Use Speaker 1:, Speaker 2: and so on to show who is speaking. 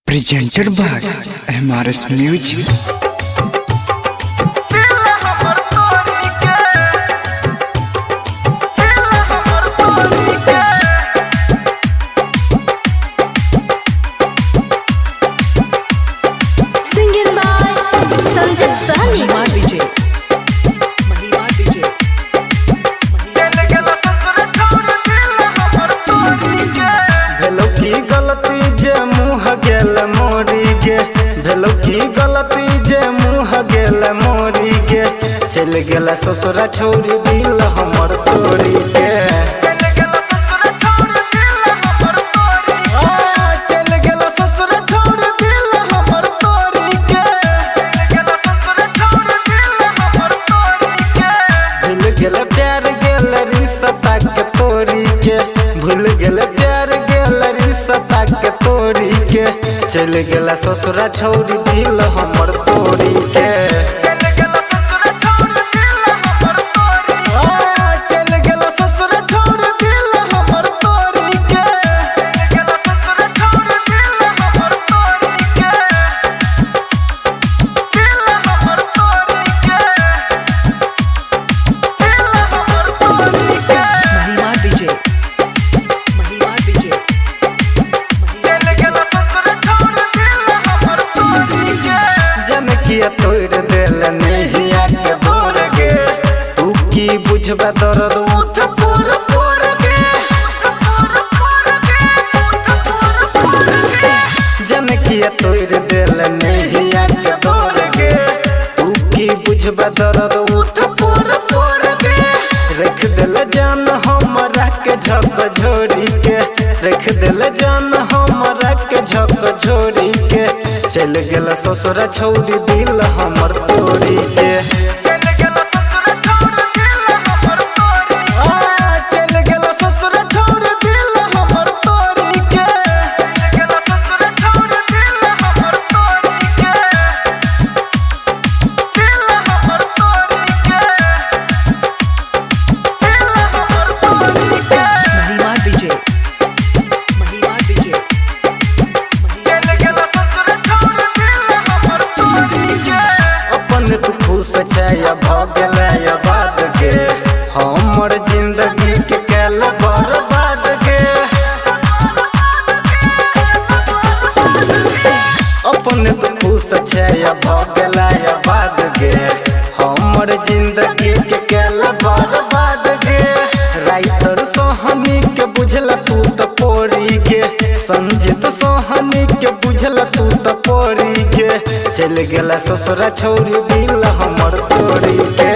Speaker 1: presented by MRS Music.
Speaker 2: Singing by Sanjit Sahni.
Speaker 3: भेलो की गलती जे मुँह गेल मोरी गे, भेलो की गलती जे मुँह गेल मोरी गे, चल गेला ससुरा छोड़ी दिल हमर तोड़ी के। चल गेला ससुरा छोड़ी दिल हमर तोड़ी के। भूल गेल प्यार गेल रिश्ता के तोड़ी के, भूल गेल प्यार गेल रिश्ता के तोड़ी के, चल गेला ससुरा छोड़ी दिल हमर तोड़ी के। चल गेला ससुरा छोड़ी दिल हमर तोड़ी के। जनकिया तोड़ दिल नहिया के बोर गे, तू की बुझबा दर्द उठ पूर पूर गे। जनकिया तोड़ दिल नहिया के बोर गे, तू की बुझबा दर्द उठ पूर पूर गे। रख दिल जान हमरा के झक झोरी के, रख दिल जान हमरा के झक झोरी के, चल गेला ससुरा छोड़ी दिल हमर तोड़ी के। चल गेला ससुरा छोड़ी दिल हमर तोड़ी के। अपन तू खुश छै या भगल या बाद गे, हमर जिंदगी के कैल बर्बाद गे। अपन तू खुश छै या भगल या बाद गे, हमर जिंदगी के कैल बर्बाद गे। राइटर सोहनी के बुझल तू तो पोरी गे, संजीत सोहनी के बुझल तू तो पोरी गे, चल गेला ससुरा छोड़ी दिल हमर तोड़ी के।